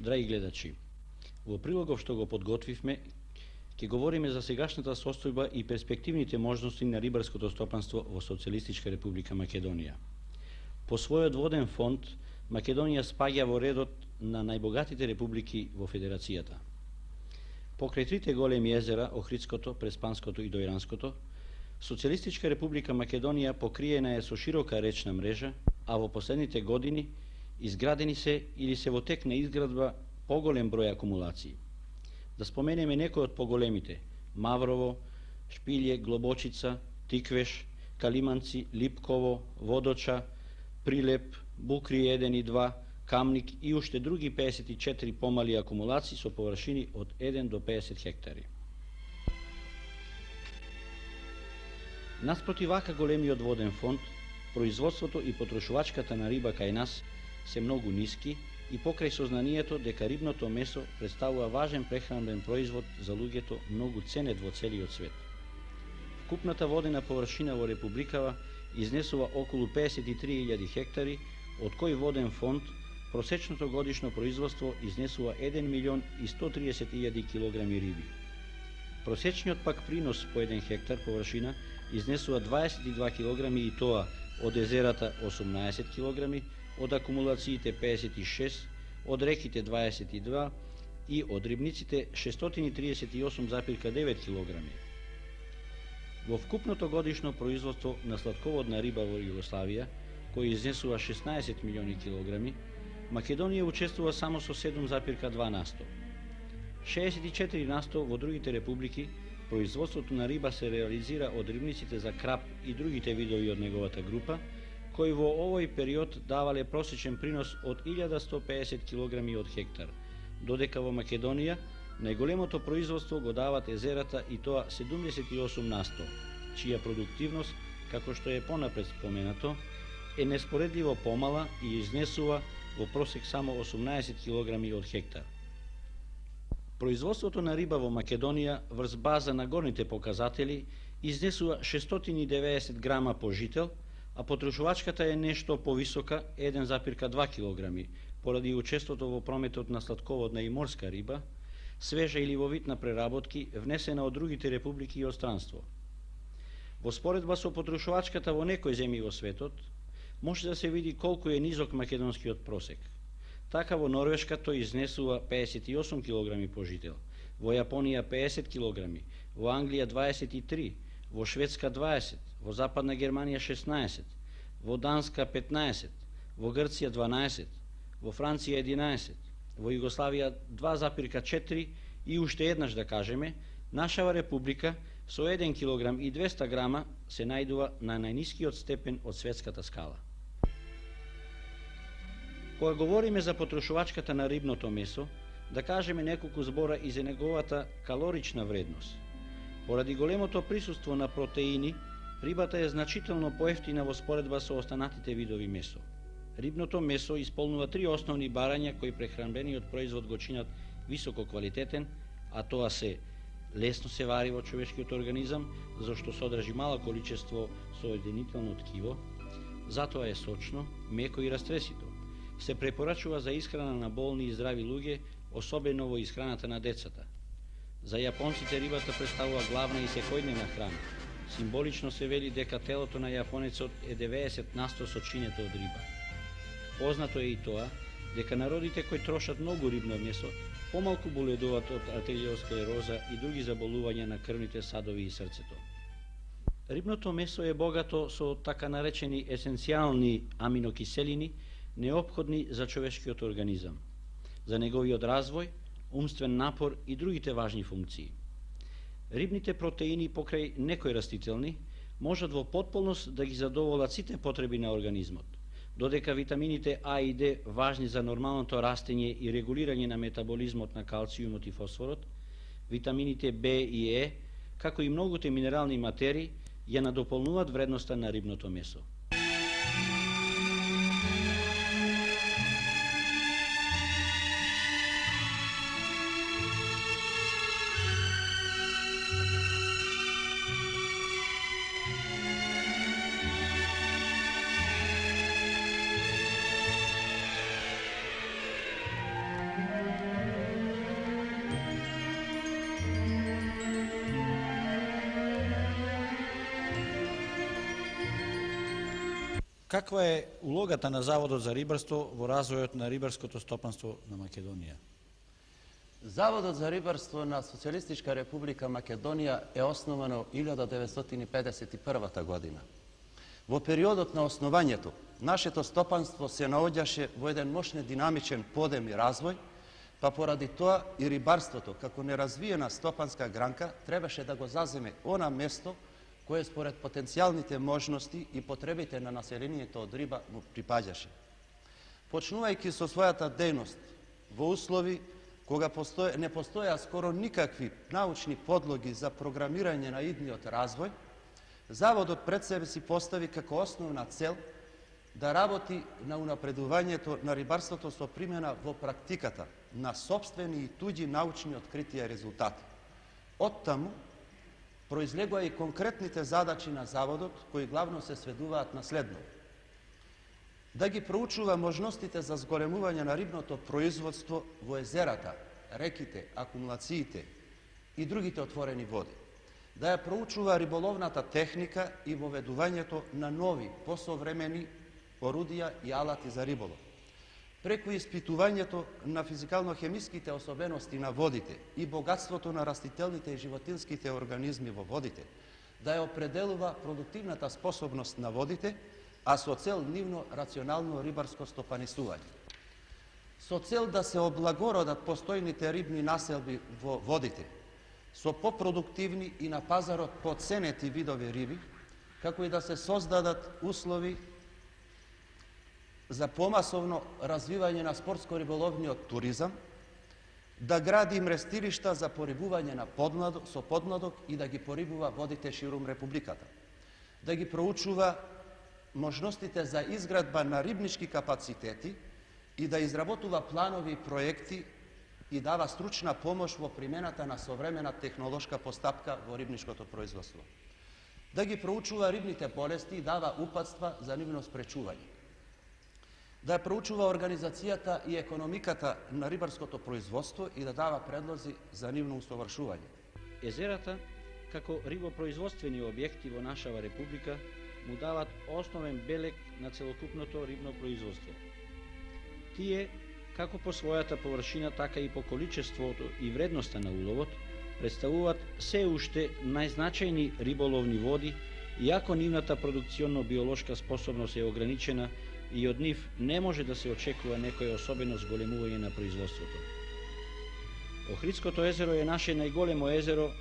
Драги гледачи, во прилогов што го подготвивме, ќе говориме за сегашната состојба и перспективните можности на рибарското стопанство во Социјалистичка република Македонија. По својот воден фонд, Македонија спаѓа во редот на најбогатите републики во Федерацијата. Покрај трите големи езера, Охридското, Преспанското и Дојранското, Социјалистичка република Македонија покриена е со широка речна мрежа, а во последните години изградени се или се во тек на изградба поголем број акумулации. Да споменеме некои од поголемите: Маврово, Шпилје, Глобочица, Тиквеш, Калиманци, Липково, Водоча, Прилеп, Букри 1 и 2, Камник и уште други 54 помали акумулации со површини од 1 до 50 хектари. Наспроти вака големиот воден фонд, производството и потрошувачката на риба кај нас се многу ниски и покрај сознанието дека рибното месо представува важен прехранбен производ за луѓето многу ценет во целиот свет. Вкупната водена површина во републикава изнесува околу 53.000 хектари, од кој воден фонд просечното годишно производство изнесува 1.130.000 килограми риби. Просечниот пак принос по 1 хектар површина изнесува 22 килограми и тоа од езерата 18 килограми, од акумулациите 56, од реките 22 и од рибниците 638,9 килограми. Во вкупното годишно производство на сладководна риба во Југославија, кој изнесува 16 милиони килограми, Македонија учествува само со 7,2 насто. 64 насто во другите републики производството на риба се реализира од рибниците за крап и другите видови од неговата група, кои во овој период давале просечен принос од 1150 килограми од хектар, додека во Македонија најголемото производство го дават езерата и тоа 78 насто, чија продуктивност, како што е понапред споменато, е неспоредливо помала и изнесува во просек само 18 килограми од хектар. Производството на риба во Македонија врз база на горните показатели изнесува 690 грама по жител, а потрошувачката е нешто повисока 1,2 килограми, поради учеството во прометот на сладководна и морска риба, свежа или во вид на преработки, внесена од другите републики и од странство. Во споредба со потрошувачката во некои земји во светот, може да се види колку е низок македонскиот просек. Така во Норвешка тој изнесува 58 килограми по жител, во Јапонија 50 килограми, во Англија 23, во Шведска 20, во Западна Германија 16, во Данска 15, во Грција 12, во Франција 11, во Југославија 2,4 и уште еднаш да кажеме, нашава република со 1 килограм и 200 грама се најдува на најнискиот степен од светската скала. Кога говориме за потрошувачката на рибното месо, да кажеме неколку збора и за неговата калорична вредност. Поради големото присуство на протеини, рибата е значително поевтина во споредба со останатите видови месо. Рибното месо исполнува три основни барања кои прехранбениот производ го чинат високо квалитетен, а тоа се: лесно се вари во човешкиот организам, зашто содржи мало количество соединително ткиво, затоа е сочно, меко и растресито. Се препорачува за исхрана на болни и здрави луѓе, особено во исхраната на децата. За јапонците рибата представува главна и секојдневна храна. Символично се вели дека телото на јапонецот е 90 насто сочинето од риба. Познато е и тоа дека народите кои трошат многу рибно месо помалку боледуваат од артериосклероза и други заболувања на крвните садови и срцето. Рибното месо е богато со така наречени есенцијални аминокиселини, неопходни за човешкиот организам, за неговиот развој, умствен напор и другите важни функции. Рибните протеини покрај некои растителни можат во потполност да ги задоволат сите потреби на организмот, додека витамините А и Д, важни за нормалното растење и регулирање на метаболизмот на калциумот и фосфорот, витамините Б и Е, како и многуте минерални материи, ја надополнуваат вредноста на рибното месо. Каква е улогата на Заводот за рибарство во развојот на рибарското стопанство на Македонија? Заводот за рибарство на Социјалистичка република Македонија е основано 1951 година. Во периодот на основањето, нашето стопанство се наоѓаше во еден мощен динамичен подем и развој, па поради тоа и рибарството, како неразвиена стопанска гранка, требаше да го заземе она место кое според потенцијалните можности и потребите на населението од риба му припаѓаше. Почнувајќи со својата дејност во услови кога не постоја скоро никакви научни подлоги за програмирање на идниот развој, Заводот пред себе си постави како основна цел да работи на унапредувањето на рибарството со примена во практиката на сопствени и туѓи научни откритија и резултати. Оттаму произлегоа и конкретните задачи на Заводот, кои главно се сведуваат на следно: да ги проучува можностите за зголемување на рибното производство во езерата, реките, акумулациите и другите отворени води, да ја проучува риболовната техника и воведувањето на нови, посовремени орудија и алати за риболов, преку испитувањето на физикално-хемиските особености на водите и богатството на растителните и животинските организми во водите, да ја определува продуктивната способност на водите, а со цел нивно рационално рибарско стопанисување. Со цел да се облагородат постојните рибни населби во водите, со попродуктивни и на пазарот поценети видови риби, како и да се создадат услови за помасовно развивање на спортско-риболовниот туризам, да гради мрестилишта за порибување со подмладок и да ги порибува водите ширум републиката, да ги проучува можностите за изградба на рибнички капацитети и да изработува планови и проекти и дава стручна помош во примената на современа технолошка постапка во рибничкото производство, да ги проучува рибните болести и дава упатства за нивно спречување, да проучува организацијата и економиката на рибарското производство и да дава предлози за нивно усовршување. Езерата, како рибопроизводствени објекти во нашава република, му дават основен белег на целокупното рибно производство. Тие, како по својата површина, така и по количеството и вредноста на уловот, представуваат се уште најзначајни риболовни води, иако нивната продукционно-биолошка способност е ограничена и од нив не може да се очекува некој особено зголемување на производството. Охридското езеро е наше најголемо езеро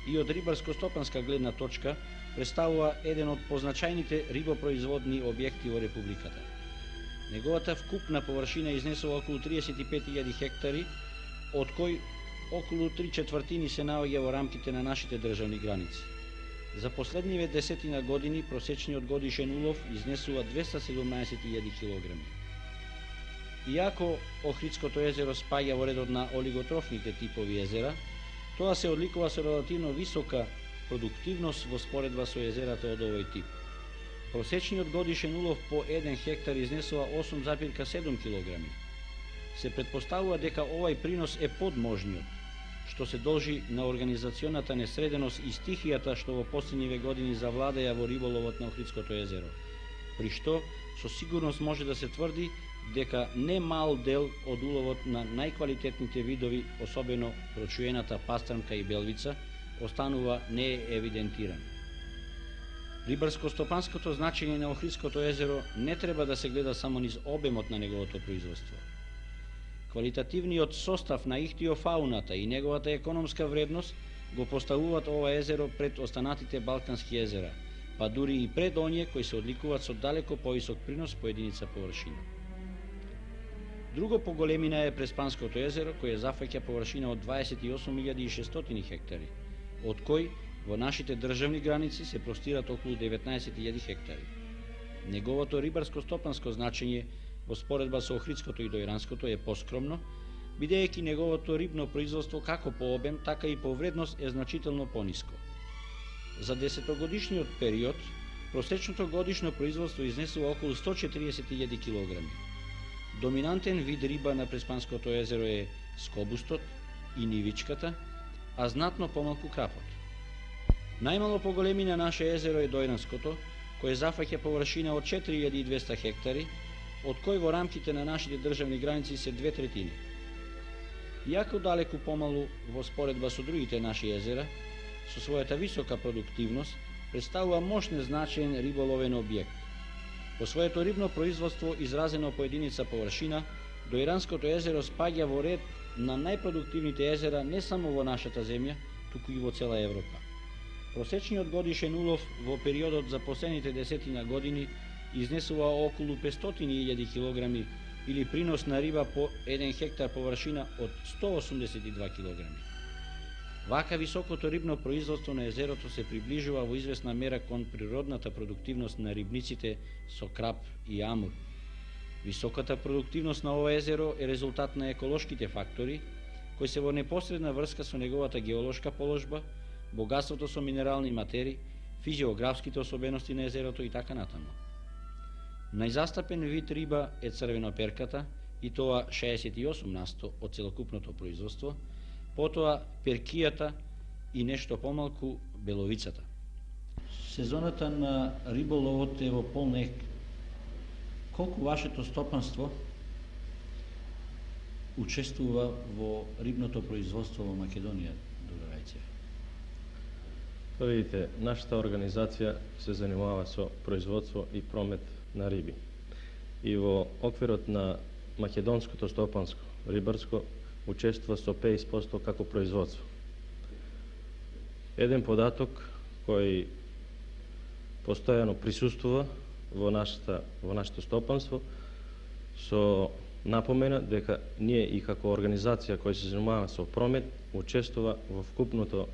и од рибарско-стопанска гледна точка представува еден од позначајните рибопроизводни објекти во републиката. Неговата вкупна површина изнесува околу 35.000 хектари, од кои околу 3/4 се наоѓа во рамките на нашите државни граници. За последниве 10 години просечниот годишен улов изнесува 217.000 килограми. Иако Охридското езеро спаѓа во редот на олиготрофните типови езера, тоа се одликува со релативно висока продуктивност во споредба со езерата од овој тип. Просечниот годишен улов по 1 хектар изнесува 8,7 килограми. Се предпоставува дека овај принос е подможниот, што се должи на организационата несреденост и стихијата што во последниве години завладеа во риболовот на Охридското езеро, при што со сигурност може да се тврди дека не мал дел од уловот на најквалитетните видови, особено прочуената пастрмка и белвица, останува неевидентиран. Рибарско-стопанското значење на Охридското езеро не треба да се гледа само низ обемот на неговото производство. Квалитативниот состав на ихтиофауната и неговата економска вредност го поставуваат ова езеро пред останатите балкански езера, па дури и пред оние кои се одликуваат со далеко повисок принос по единица површина. Друго по големина е Преспанското езеро, кое зафаќа површина од 28.600 хектари, од кои во нашите државни граници се простират околу 19.000 хектари. Неговото рибарско-стопанско значење во споредба со Охридското и Дојранското е поскромно, бидејќи неговото рибно производство како по обем, така и по вредност е значително пониско. За 10-годишниот период, просечното годишно производство изнесува околу 140.000 килограми. Доминантен вид риба на Преспанското езеро е скобустот и нивичката, а знатно помалку крапот. Најмало по големина наше езеро е Дојранското, кој зафаќа површина од 4200 хектари, од кој во рамките на нашите државни граници се 2/3. Иако далеку помалу во споредба со другите наши езера, со својата висока продуктивност, представува мощен значаен риболовен објект. По своето рибно производство изразено по единица површина, Доиранското езеро спаѓа во ред на најпродуктивните езера не само во нашата земја, туку и во цела Европа. Просечниот годишен улов во периодот за последните 10 години изнесува околу 500.000 килограми или принос на риба по 1 хектар површина од 182 килограми. Вака високото рибно производство на езерото се приближува во известна мера кон природната продуктивност на рибниците со крап и амур. Високата продуктивност на ова езеро е резултат на еколошките фактори, кои се во непосредна врска со неговата геолошка положба, богатството со минерални матери, физиографските особености на езерото и така натаму. Најзастапен вид риба е црвеноперката, и тоа 68% од целокупното производство, потоа перкијата и нешто помалку беловицата. Сезоната на риболовот е во полнек. Колку вашето стопанство учествува во рибното производство во Македонија, доктор Ајчев? Видите, нашата организација се занимава со производство и промет на риби. И во оквирот на македонското стопанско рибарско учествува со 50% како производство. Еден податок кој постојано присуствува во нашето стопанство со напомена дека ние и како организација која се занимава со промет учествува во вкупното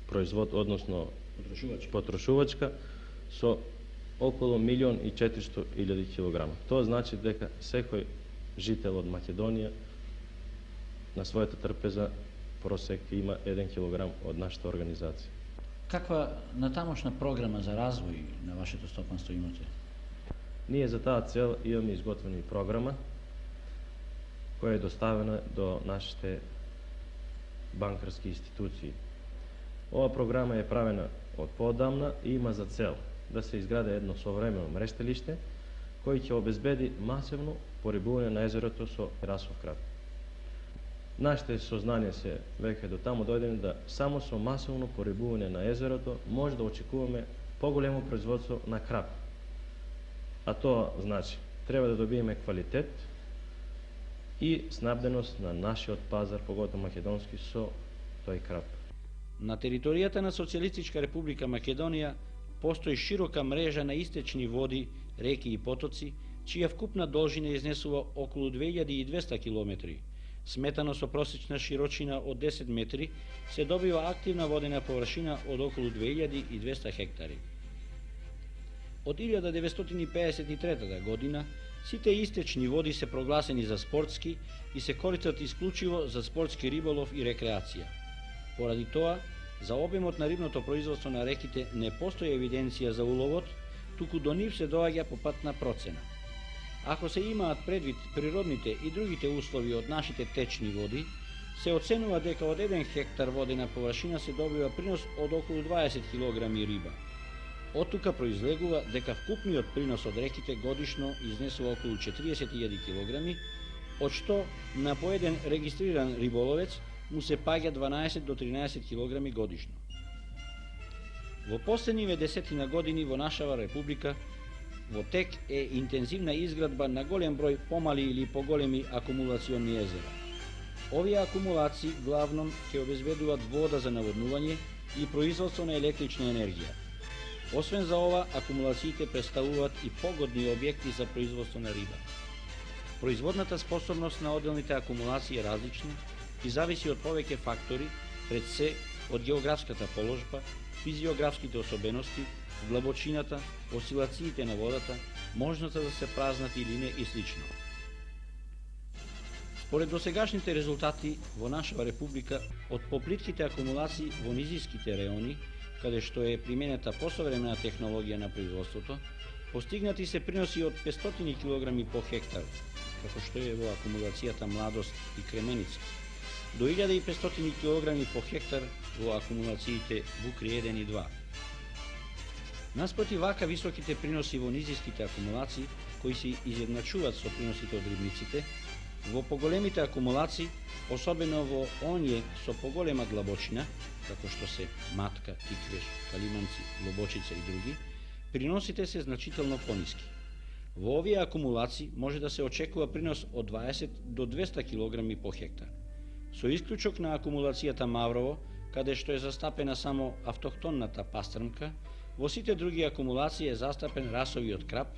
производ, односно потрошувачка, со околу 1.400.000 килограма. Тоа значи дека секој жител од Македонија на својата трпеза просек има 1 килограм од нашата организација. Каква натамошна програма за развој на вашето стопанство имате? Ние за таа цел имаме изготвена програма која е доставена до нашите банкарски институции. Ова програма е правена од поодамна и има за цел да се изгради едно современо мрештелиште кој ќе обезбеди масивно порибување на езерото со расов краб. Нашите сознание се веќе до таму дојдени да само со масивно порибување на езерото може да очекуваме поголемо производство на краб. А тоа значи треба да добиеме квалитет и снабденост на нашиот пазар, поготово македонски, со тој краб. На територијата на Социјалистичка република Македонија постои широка мрежа на истечни води, реки и потоци, чија вкупна должина изнесува околу 2200 километри. Сметано со просечна широчина од 10 метри, се добива активна водена површина од околу 2200 хектари. Од 1953 година, сите истечни води се прогласени за спортски и се користат исклучиво за спортски риболов и рекреација. Поради тоа, за обемот на рибното производство на реките не постои евиденција за уловот, туку до нив се доаѓа по пат на процена. Ако се имаат предвид природните и другите услови од нашите течни води, се оценува дека од 1 хектар водена површина се добива принос од околу 20 кг риба. Од тука произлегува дека вкупниот принос од реките годишно изнесува околу 40.000 кг, од што на по еден регистриран риболовец му се паѓа 12 до 13 кг годишно. Во последниве 10 години во нашава република во тек е интензивна изградба на голем број помали или поголеми акумулациони езера. Овие акумулации главном ќе обезбедуваат вода за наводнување и производство на електрична енергија. Освен за ова, акумулациите представуваат и погодни објекти за производство на риба. Производната способност на одделните акумулации е различна и зависи од повеќе фактори, пред се од географската положба, физиографските особености, длабочината, осцилациите на водата, можноста да се празнат или не и слично. Според досегашните резултати во нашава република, од поплитките акумулации во низиските реони, каде што е применета посовремена технологија на производството, постигнати се приноси од 500 кг по хектар, како што е во акумулацијата Младост и Кременица, до 1500 кг по хектар во акумулациите Вукри 1 и 2. Наспроти вака високите приноси во низиските акумулации, кои се изедначуваат со приносите од рибниците, во поголемите акумулации, особено во оние со поголема длабочина, како што се матка, тиквеш, калиманци, глобочица и други, приносите се значително пониски. Во овие акумулации може да се очекува принос од 20 до 200 кг по хектар. Со исклучок на акумулацијата Маврово, каде што е застапена само автохтонната пастрмка, во сите други акумулации е застапен расовиот крап,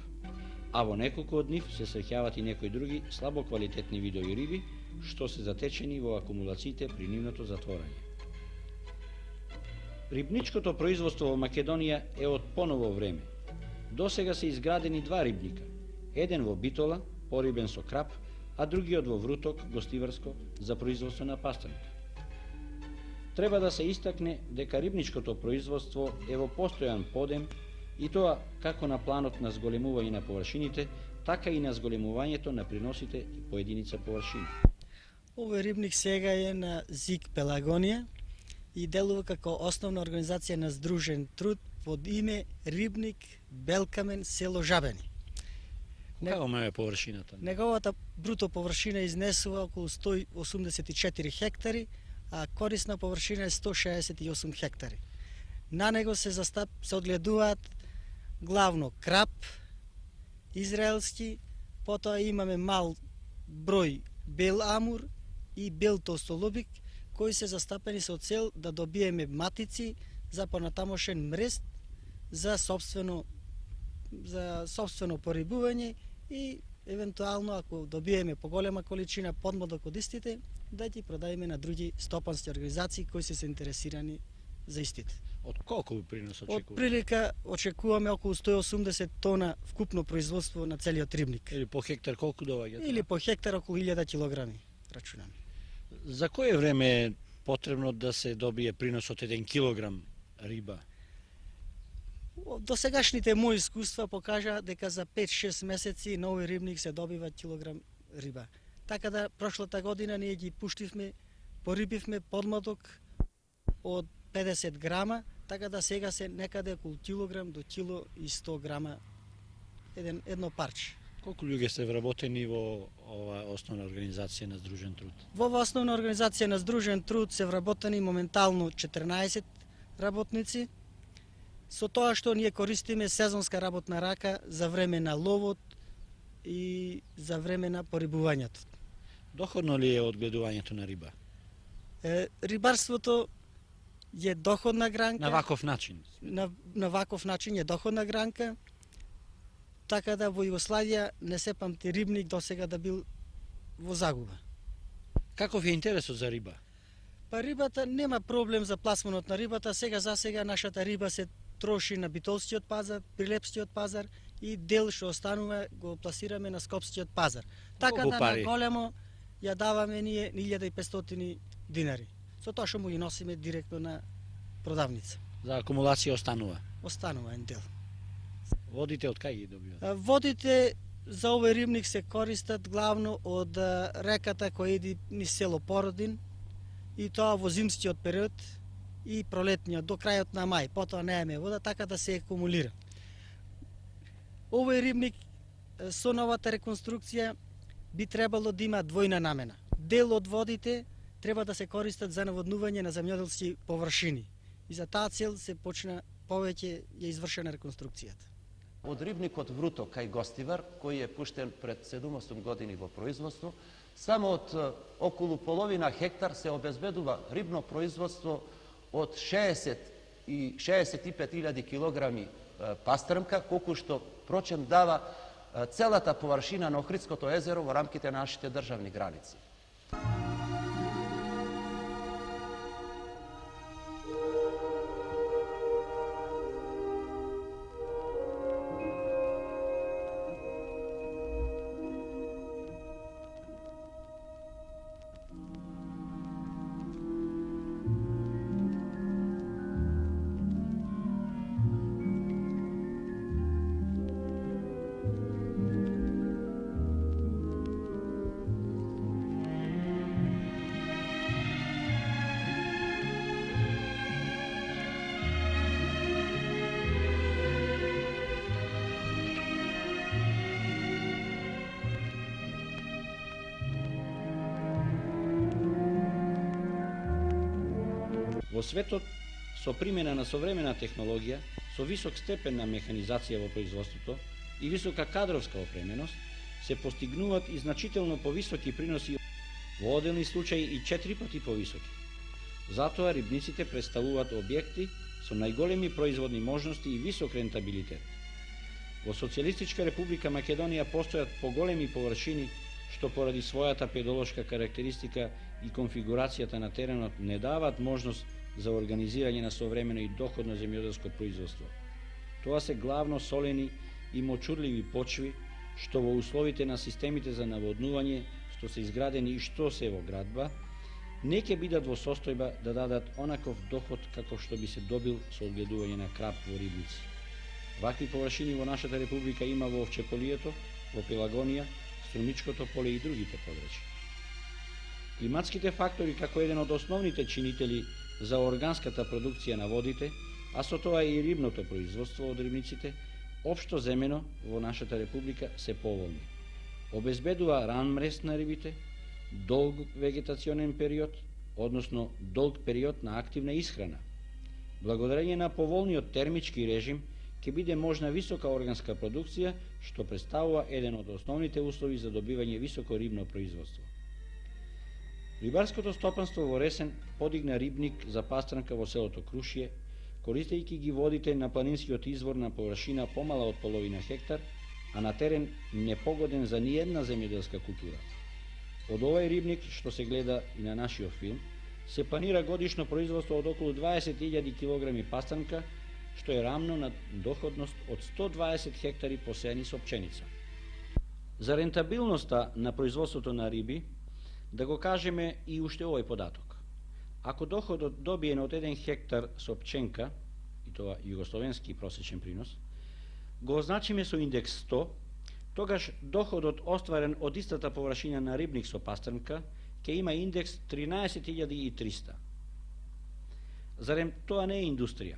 а во неколку од нив се среќаваат и некои други слабо квалитетни видови риби, што се затечени во акумулациите при нивното затворање. Рибничкото производство во Македонија е од поново време. До сега се изградени два рибника, еден во Битола, порибен со крап, а другиот во Вруток, Гостиварско, за производство на пастрмка. Треба да се истакне дека рибничкото производство е во постојан подем и тоа како на планот на зголемување на површините, така и на зголемувањето на приносите и по единица површини. Овој рибник сега е на ЗИК Пелагонија и делува како основна организација на здружен труд под име Рибник Белкамен, село Жабени. Каква е површината? Неговата бруто површина изнесува околу 184 хектари, а корисна површина е 168 хектари. На него се одгледуваат главно крап, израелски, потоа имаме мал број бел амур и бел толстолобик, кои се застапени со цел да добиеме матици за понатамошен мрест за собствено порибување и евентуално ако добиеме поголема количина подмладок од истите, да ги продадеме на други стопански организации кои се заинтересирани за истите. Од колку принос очекуваме? Од прилика очекуваме околу 180 тона вкупно производство на целиот рибник. Или по хектар колку доаѓа? Или по хектар околу 1000 килограми, рачунаме. За кое време е потребно да се добие принос од 1 килограм риба? До сегашните мои искуства покажа дека за 5-6 месеци на овој рибник се добива килограм риба. Така да прошлата година ние ги пуштивме, порибивме подмладок од 50 грама, така да сега се некаде околу килограм до кило и 100 грама едно парче. Колку луѓе сте вработени во ова основна организација на здружен труд? Во ова основна организација на здружен труд се вработени моментално 14 работници, со тоа што ние користиме сезонска работна рака за време на ловот и за време на порибувањето. Доходно ли е одгледувањето на риба? Рибарството е доходна гранка. На ваков начин? На ваков начин е доходна гранка, така да во Југославија не се памти рибник досега да бил во загуба. Каков е интересот за риба? Па рибата нема проблем за пласманот на рибата, за сега нашата риба се троши на битолскиот пазар, прилепскиот пазар и дел што останува го пласираме на скопскиот пазар. Така да на големо ја даваме ние 1500 динари. Со тоа што му ги носиме директно на продавница. За акумулација останува? Останува еден дел. Водите од кај ги добиват? Водите за овој рибник се користат главно од реката која иди низ село Породин и тоа во зимскиот период и пролетниот до крајот на мај, потоа немаме вода, така да се акумулира. Овој рибник со новата реконструкција би требало да има двојна намена. Дел од водите треба да се користат за наводнување на земјоделски површини и за таа цел се почна повеќе ја извршена реконструкцијата. Од рибникот Вруто кај Гостивар, кој е пуштен пред 7 години во производство, само од околу половина хектар се обезбедува рибно производство од 60 и 65.000 килограми пастрмка, колку што прочем дава целата површина на Охридското езеро во рамките на нашите државни граници. Во светот со примена на современа технологија, со висок степен на механизација во производството и висока кадровска опременост, се постигнуваат и значително повисоки приноси, во одделни случаи и 4 пати повисоки. Затоа рибниците представуваат објекти со најголеми производни можности и висок рентабилитет. Во Социјалистичка република Македонија постојат поголеми површини што поради својата педолошка карактеристика и конфигурацијата на теренот не даваат можност за организирање на современо и доходно земјоделско производство. Тоа се главно солени и мочурливи почви, што во условите на системите за наводнување, што се изградени и што се во градба, не ќе бидат во состојба да дадат онаков доход како што би се добил со одгледување на крап во рибници. Вакви површини во нашата република има во Овчеполието, во Пелагонија, Струмичкото поле и другите подрачја. Климатските фактори како еден од основните чинители за органската продукција на водите, а со тоа и рибното производство од рибниците, општо земено во нашата република се поволни. Обезбедува ран мрест на рибите, долг вегетационен период, односно долг период на активна исхрана. Благодарење на поволниот термички режим, ќе биде можна висока органска продукција, што представува еден од основните услови за добивање високо рибно производство. Рибарското стопанство во Ресен подигна рибник за пастранка во селото Крушје, користејќи ги водите на планинскиот извор на површина помала од половина хектар, а на терен непогоден за ниедна земјоделска култура. Од овој рибник, што се гледа и на нашиот филм, се планира годишно производство од околу 20.000 килограми пастранка, што е рамно на доходност од 120 хектари посеани со пченица. За рентабилноста на производството на риби, да го кажеме и уште овој податок. Ако доходот добиен од 1 хектар со пченка, и тоа југословенски просечен принос, го означиме со индекс 100, тогаш доходот остварен од истата површина на рибник со пастрнка ќе има индекс 13.300. Зарем тоа не е индустрија?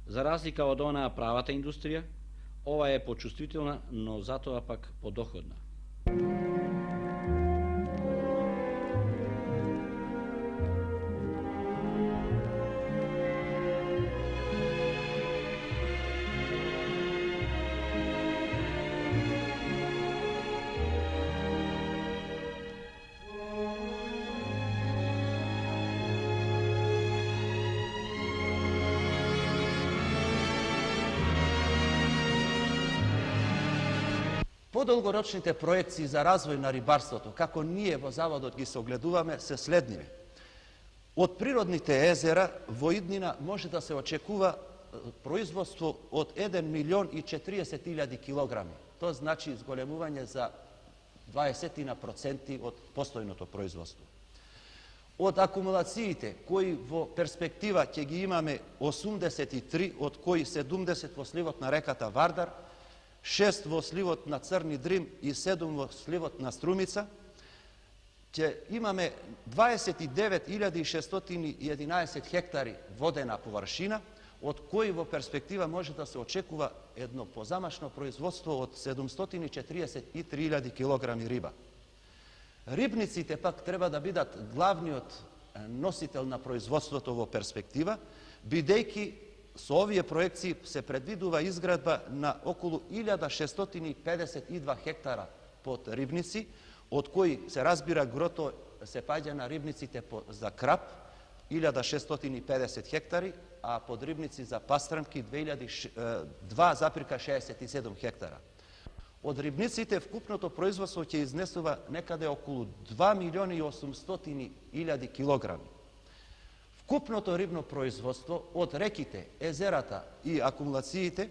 За разлика од онаа правата индустрија, ова е почувствителна, но затоа пак подоходна. Подолгорочните проекции за развој на рибарството, како ние во Заводот ги согледуваме, се следниви. Од природните езера во иднина може да се очекува производство од 1.040.000 килограми. Тоа значи зголемување за 20% од постојното производство. Од акумулациите, кои во перспектива ќе ги имаме 83, од кои 70 во сливот на реката Вардар, 6 во сливот на Црни Дрим и 7 во сливот на Струмица, ќе имаме 29.611 хектари водена површина, од кои во перспектива може да се очекува едно позамашно производство од 743.000 килограми риба. Рибниците пак треба да бидат главниот носител на производството во перспектива, бидејќи со овие проекции се предвидува изградба на околу 1652 хектара под рибници, од кои се разбира грото се паѓа на рибниците за крап, 1650 хектари, а под рибници за пастранки 2,67 хектара. Од рибниците вкупното производство ќе изнесува некаде околу 2.800.000 килограми. Вкупното рибно производство од реките, езерата и акумулациите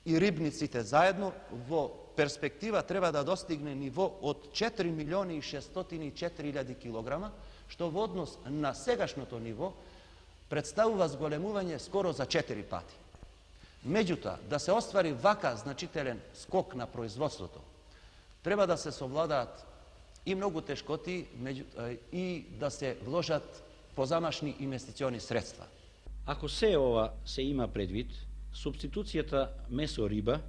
и рибниците заедно во перспектива треба да достигне ниво од 4.604.000 килограма, што во однос на сегашното ниво представува зголемување скоро за 4 пати. Меѓутоа, да се оствари вака значителен скок на производството, треба да се совладаат и многу тешкоти и да се вложат позамашни инвестициони средства. Ако се ова се има предвид, субституцијата месо-риба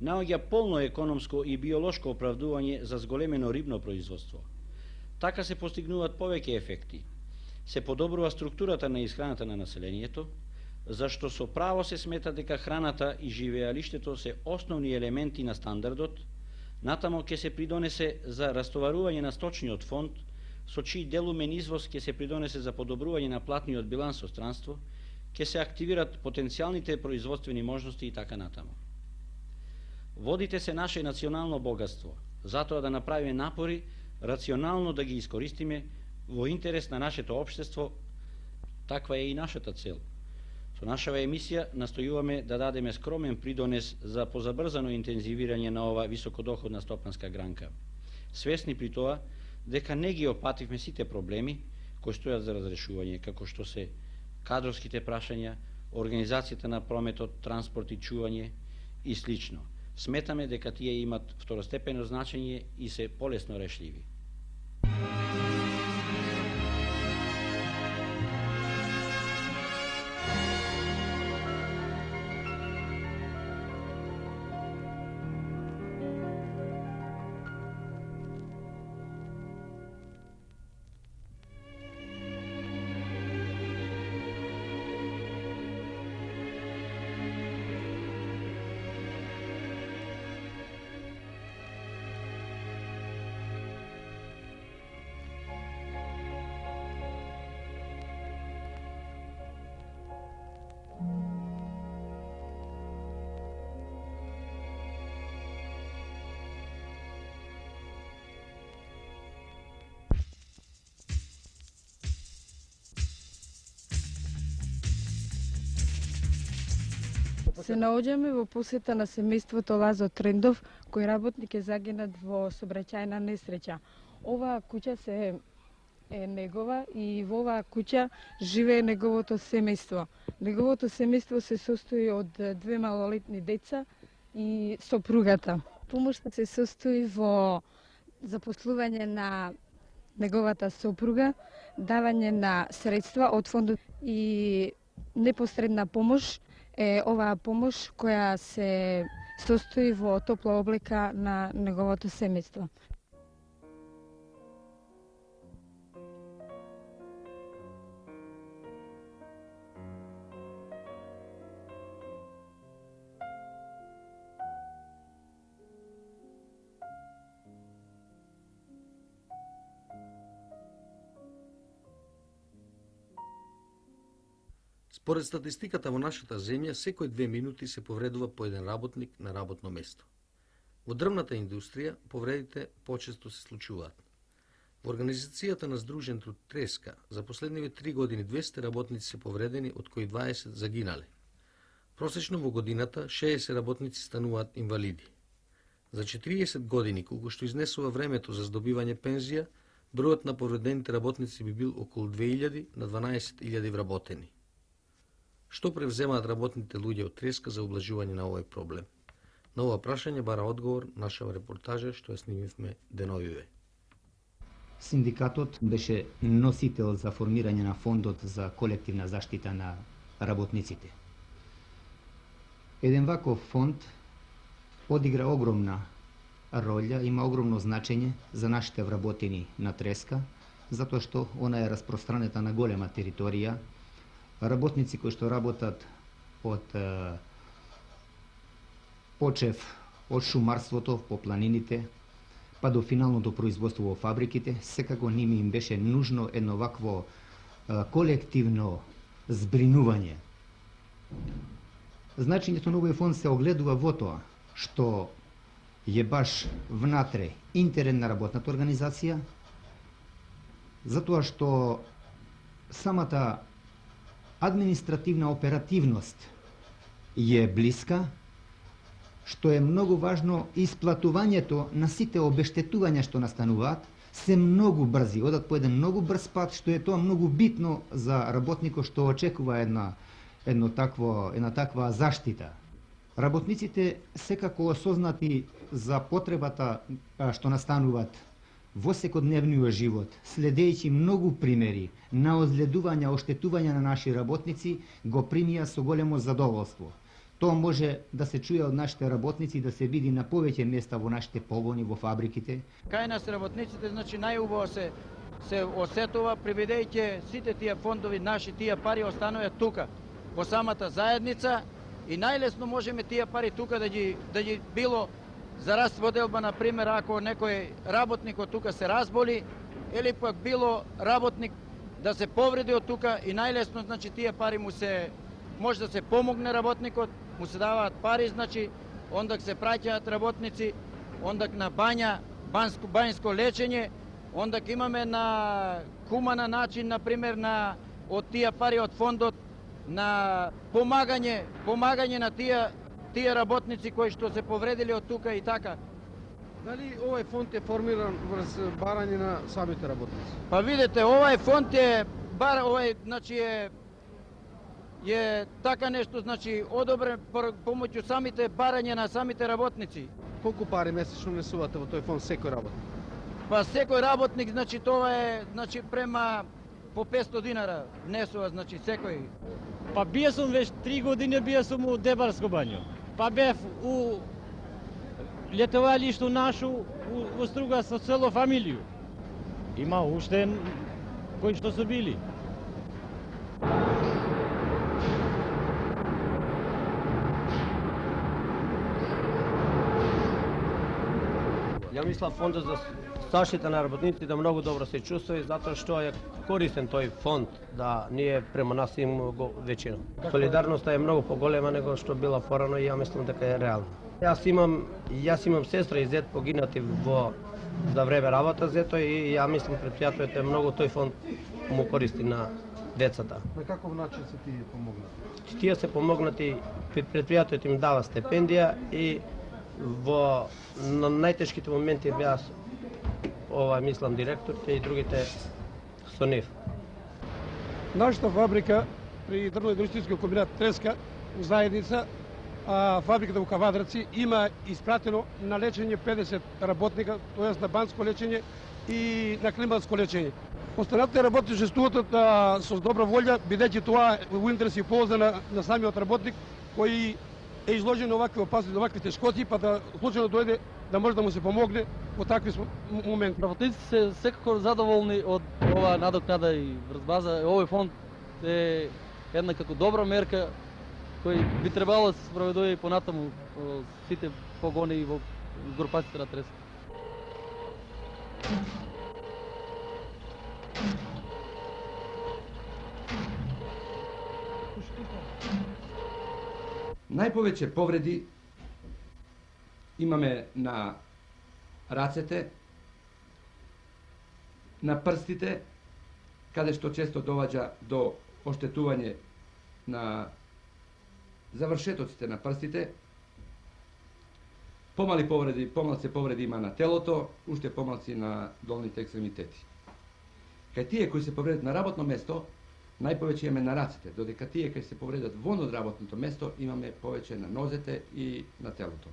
наоѓа полно економско и биолошко оправдување за зголемено рибно производство. Така се постигнуваат повеќе ефекти. се подобрува структурата на исхраната на населението, зашто со право се смета дека храната и живеалиштето се основни елементи на стандардот, натамо ќе се придонесе за растоварување на сточниот фонд, со чиј делумен извоз ќе се придонесе за подобрување на платниот биланс со странство, ќе се активират потенцијалните производствени можности и така натаму. Водите се наше национално богатство, затоа да направиме напори рационално да ги искористиме во интерес на нашето општество. Таква е и нашата цел. Со нашава емисија настојуваме да дадеме скромен придонес за позабрзано интензивирање на ова високодоходна стопанска гранка. Свесни при тоа дека не ги опативме сите проблеми кои стојат за разрешување, како што се кадровските прашања, организацијата на прометот, транспорт и чување и слично. Сметаме дека тие имат второстепено значење и се полесно решливи. Се наоѓаме во посета на семејството Лазо Трендов, кој работник е загинат во сообраќајна несреќа. Оваа куќа е негова и во оваа куќа живее неговото семејство. Неговото семејство се состои од 2 малолетни деца и сопругата. Помошта се состои во запослување на неговата сопруга, давање на средства од фондот и непосредна помош е оваа помош која се состои во топла облека на неговото семејство. Според статистиката во нашата земја, секој 2 минути се повредува по еден работник на работно место. Во дрвната индустрија повредите почесто се случуваат. Во организацијата на Здружен труд Треска за последниве 3 години 200 работници се повредени, од кои 20 загинале. Просечно во годината 60 работници стануваат инвалиди. За 40 години, колку што изнесува времето за здобивање пензија, бројот на повредените работници би бил околу 2000 на 12.000 вработени. Што превземаат работните луѓе од Треска за облажување на овој проблем? На ова прашање бара одговор нашава репортажа што ја снимивме деновиве. Синдикатот беше носител за формирање на фондот за колективна заштита на работниците. Еден ваков фонд одигра огромна роља, има огромно значење за нашите вработени на Треска, затоа што она е распространета на голема територија. Работници кои што работат од почев од шумарството по планините, па до финалното производство во фабриките, секако ними им беше нужно едно вакво колективно збринување. Значењето на овој фонд се огледува во тоа што е баш внатре интерен на работната организација, затоа што самата административна оперативност е блиска, што е многу важно исплатувањето на сите обештетувања што настануваат, се многу брзи, одат по еден многу брз пат, што е тоа многу битно за работникот што очекува една таква заштита. Работниците секако осознати за потребата што настануваат во секојдневниот живот, следејќи многу примери на озледување, оштетување на наши работници, го примија со големо задоволство. Тоа може да се чуе од нашите работници и да се види на повеќе места во нашите погони, во фабриките. Кај нас работниците, значи најубаво се се осетува, прибедејќи сите тие фондови, наши тие пари остануваат тука, во самата заедница, и најлесно можеме тие пари тука да ги било за расподелба, например, ако некој работник од тука се разболи, или пак било работник да се повреди од тука, и најлесно, значи, тие пари може да се помогне работникот, му се даваат пари, значи, ондак се праќаат работници, ондак на банјско лечење, ондак имаме на хумана начин, например, од тие пари од фондот, на помагање на тие работници кои што се повредили од тука и така. Дали овој фонд е формиран врз барање на самите работници? Па видете, овој фонд значи е така нешто, значи одобрен помоќу самите барање на самите работници. Колку пари месечно внесувате во тој фонд секој работник? Па секој работник, значи тоа е, значи према по 500 динара внесува, значи секој. Па бија сум веќе 3 години, бија сум у Дебарско бањо. Па бев у летовалишто нашу во Струга со цело фамилију. Има уште кои што се били. Ја мислам фондот за заштита на работниците многу добро се чувствува, затоа што е користен тој фонд, да ние према нас имаме го вечина. Солидарноста е многу поголема него што била порано и ја мислам дека е реална. Јас имам сестра и зет погинати за време работа зето, и ја мислам претпријатието е многу тој фонд му користи на децата. На каков начин се тие помогнати? Тие се помогнати, претпријатието им дава стипендија, и на најтешките моменти беа мислам директорите и другите со нив. Нашата фабрика при дрвно-индустријскиот комбинат Треска у заедница, фабриката во Кавадраци, има испратено на лечење 50 работника, тоест на банско лечење и на климатско лечење. Останатите работници учествуваат со добра волја, бидејќи тоа е во интерес и полза на самиот работник кој е изложен на овакви опасни, на овакви тешкоти, па да случајно дојде да може да му се помогне во такви моменти. Работниците се секако задоволни од оваа надокнада и врз база овој фонд е една како добра мерка кој би требало да се спроведува и понатаму во сите погони и во групациите на Треска. Најповеќе повреди имаме на рацете, на прстите, каде што често доваѓа до оштетување на завршетоците на прстите. Помалце повреди има на телото, уште помалци на долните екстремитети. Кај тие кои се повредат на работно место, најповеќе имаме на рацете, додека тие кои се повредат вон од работното место, имаме повеќе на нозете и на телото.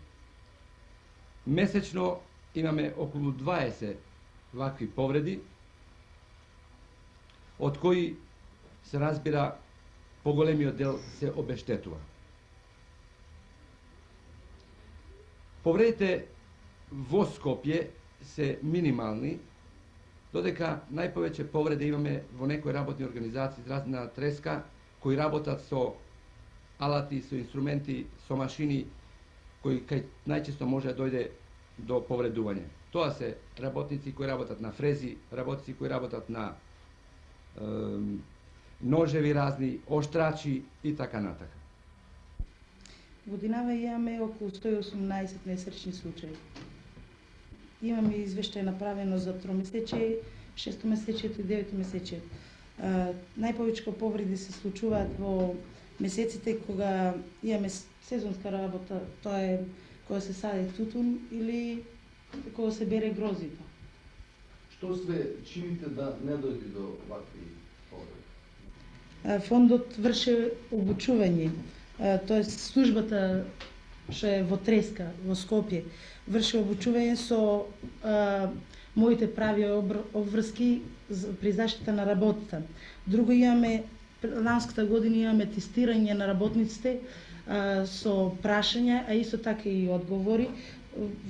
Месечно имаме околу 20 вакви повреди, од кои се разбира поголемиот дел се обештетува. Повредите во Скопје се минимални, додека најповеќе повреди имаме во некои работни организации на Треска, кои работат со алати, со инструменти, со машини, кои кај најчесто може да дојде до повредување. Тоа се работници кои работат на фрези, работници кои работат на ножеви разни,оштрачи и така натака. Годинава имаме околу 118 несречни случаи. Имаме извештај направено за 3-месечие, 6-месечието и 9-месечието. Најповеќе повреди се случуваат во месеците кога имаме сезонска работа, тоа е кога се сади тутун или кога се бере грозито. Што све чините да не дојде до вакви повреди? Фондот врши обучување, тоест службата што е во Треска, во Скопје, врши обучување со моите прави обврски при заштита на работата. Друго имаме, ланската година имаме тестирање на работниците со прашања, а исто така и одговори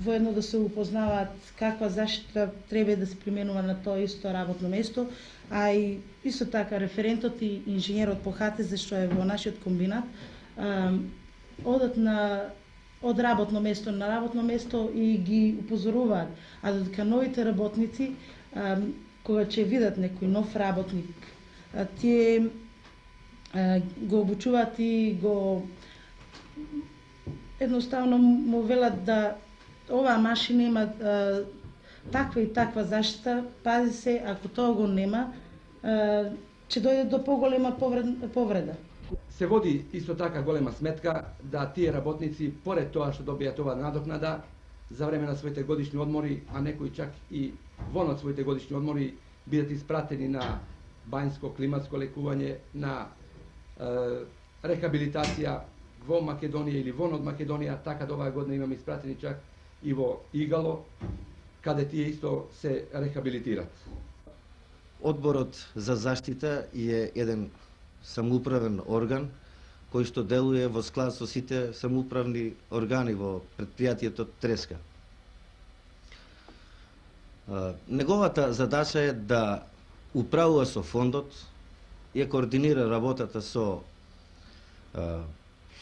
воедно да се упознаваат каква заштита треба да се применува на тоа исто работно место, а и исто така референтот и инженерот по ХТЗ што е во нашиот комбинат, одат од работно место на работно место и ги упозоруваат, а додека новите работници кога ќе видат некој нов работник, тие го обучуваат и го едноставно му велат да оваа машина има таква и таква заштита, пази се, ако тоа го нема, ќе дојде до поголема повреда. Се води исто така голема сметка да тие работници, поред тоа што добијат оваа надокнада, за време на своите годишни одмори, а некои чак и вон од своите годишни одмори, бидат испратени на бањско климатско лекување, на рехабилитација во Македонија или вон од Македонија, така да оваа година имаме испратени чак и во Игало, каде тие исто се рехабилитират. Одборот за заштита е еден самоуправен орган кој што делува во склад со сите самоуправни органи во предпријатието Треска. Неговата задача е да управува со фондот и координира работата со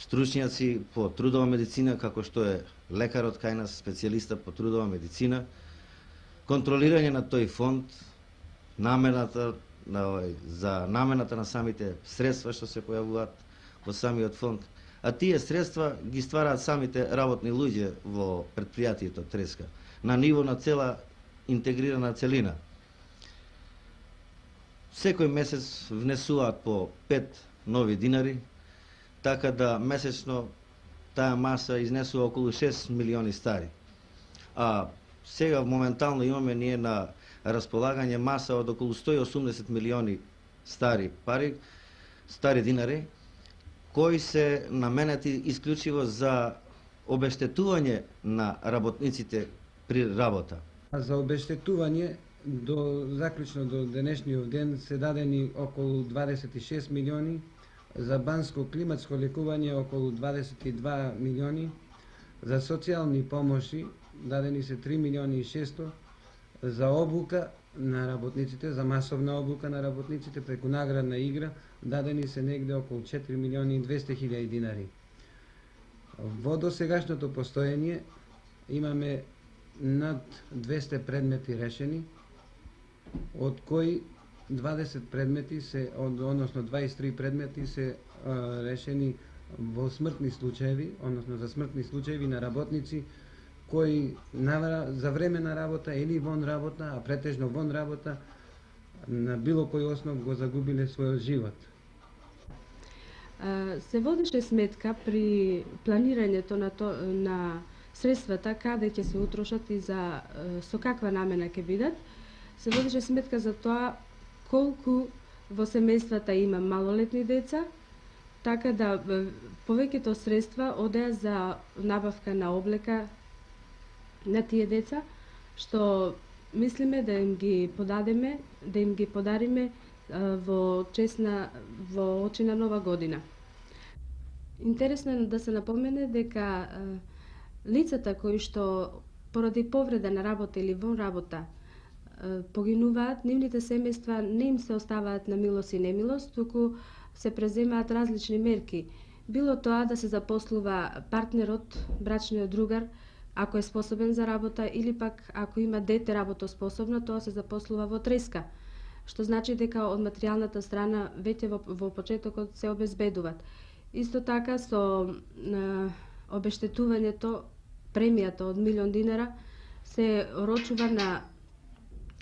стручњаци по трудова медицина, како што е лекарот кај нас, специјалиста по трудова медицина, контролирање на тој фонд, за намената на самите средства што се појавуваат во самиот фонд, а тие средства ги ствараат самите работни луѓе во предпријатието Треска, на ниво на цела интегрирана целина. Секој месец внесуваат по 5 нови динари, така да месечно таа маса изнесува околу 6 милиони стари. А сега моментално имаме ние на располагање маса од околу 180 милиони стари пари, стари динари, кои се наменети исклучиво за обештетување на работниците при работа. За обештетување заклучно до денешниот ден се дадени околу 26 милиони, за банско климатско лекување околу 22 милиони, за социјални помоши дадени се 3 милиони и 600, за обука на работниците, за масовна обука на работниците преку наградна игра дадени се негде околу 4 милиони и 200 хиљади динари. Во досегашното постоење имаме над 200 предмети решени, од кои 20 предмети се, односно 23 предмети се решени во смртни случаеви, односно за смртни случаеви на работници кои за време на работа или вон работа, а претежно вон работа, на било кој основ го загубиле својот живот. Се водеше сметка при планирањето на средствата каде ќе се утрошат и со каква намена ќе бидат. Се водеше сметка за тоа колку во семејствата има малолетни деца, така да повеќето средства одеа за набавка на облека на тие деца, што мислиме да им ги подадеме, да им ги подариме во очи на нова година. Интересно е да се напомене дека лицата кои што поради повреда на работа или вон работа погинуваат, нивните семејства не им се оставаат на милост и немилост, туку се преземаат различни мерки. Било тоа да се запослува партнерот, брачниот другар, ако е способен за работа, или пак ако има дете работоспособно, тоа се запослува во Треска, што значи дека од материјалната страна веќе во почетокот се обезбедуваат. Исто така со обештетувањето, премијата од 1 милион динара се орочува на,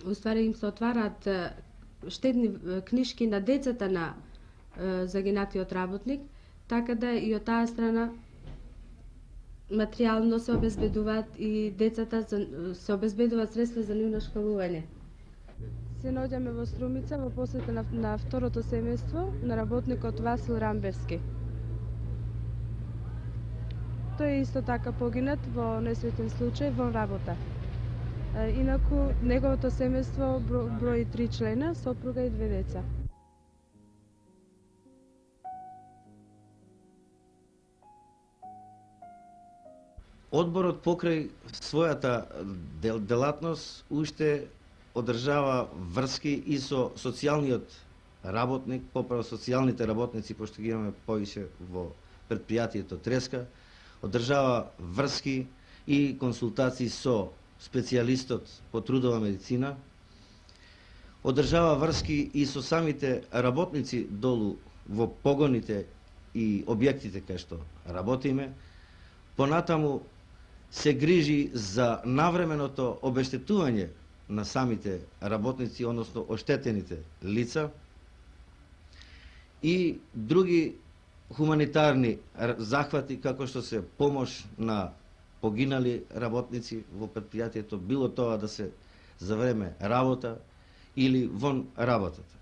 уствари им се отвараат штедни книшки на децата на загинатиот работник, така да и од таа страна материјално се обезбедуваат и децата, се обезбедуваат средства за нивно школување. Се наоѓаме во Струмица во посета на второто семејство на работникот Васил Рамбевски. Тој е исто така погинат во несреќен случај во работа. Инаку неговото семејство брои 3 члена, сопруга и 2 деца. Одборот покрај својата делатност уште одржава врски и со социјалниот работник, поправо социјалните работници, пошто ги имаме повише во предпријатието Треска, одржава врски и консултации со специјалистот по трудова медицина, одржава врски и со самите работници долу во погоните и објектите кај што работиме, понатаму се грижи за навременото обештетување на самите работници, односно оштетените лица и други хуманитарни захвати, како што се помош на погинали работници во предпријатието, било тоа да се за време работа или вон работата.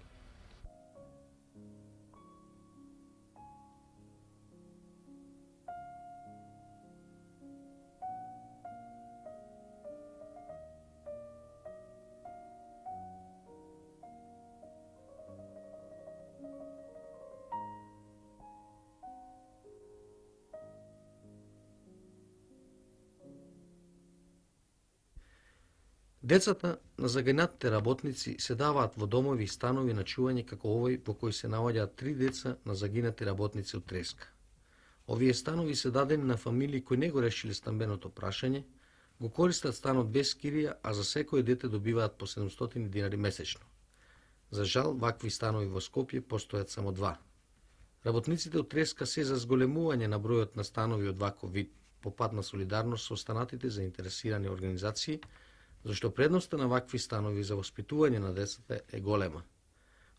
Децата на загинатите работници се даваат во домови и станови на чување како овој во кој се наоѓаат 3 деца на загинати работници од Треска. Овие станови се дадени на фамилии кои не го решиле стамбеното прашање, го користат станот без кирија, а за секој дете добиваат по 700 динари месечно. За жал, вакви станови во Скопје постојат само 2. Работниците од Треска се за зголемување на бројот на станови од ваков вид по пат на солидарност со останатите заинтересирани организации, зашто предноста на вакви станови за воспитување на децата е голема.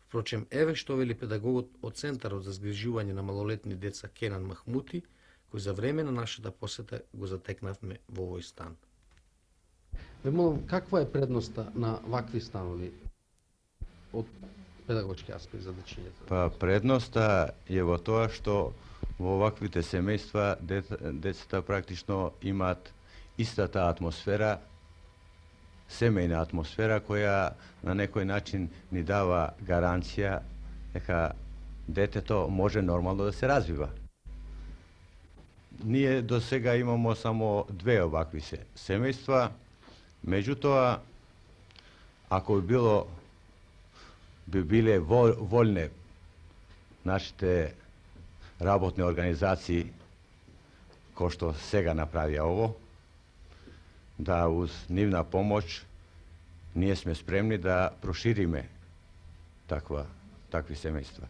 Впрочем, еве што вели педагогот од Центарот за згрижување на малолетни деца Кенан Махмути, кој за време на нашата посета го затекнавме во овој стан. Ве молам, каква е предноста на вакви станови од педагошки аспект за дечињата? Па предноста е во тоа што во ваквите семејства децата практично имаат истата атмосфера, семејна атмосфера која на некој начин ни дава гаранција дека детето може нормално да се развива. Ние до сега имамо само 2 овакви семејства, меѓутоа, ако би биле волне нашите работни организации, кои што сега направија ово, да уз нивна помош ние сме спремни да прошириме такви семејства.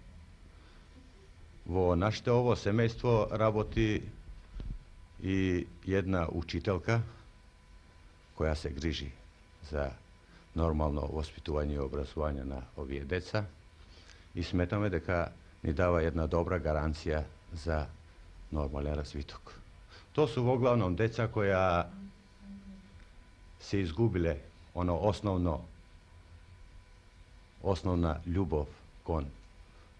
Во нашите ово семејство работи и една учителка која се грижи за нормално воспитување и образување на овие деца и сметаме дека ни дава една добра гаранција за нормален развиток. Тоа су во главном деца која се изгубиле оно основна љубов кон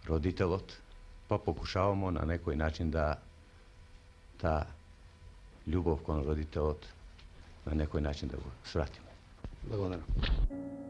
родителот, па покушавамо на некој начин да таа љубов кон родителот на некој начин да го свратиме. Благодарам.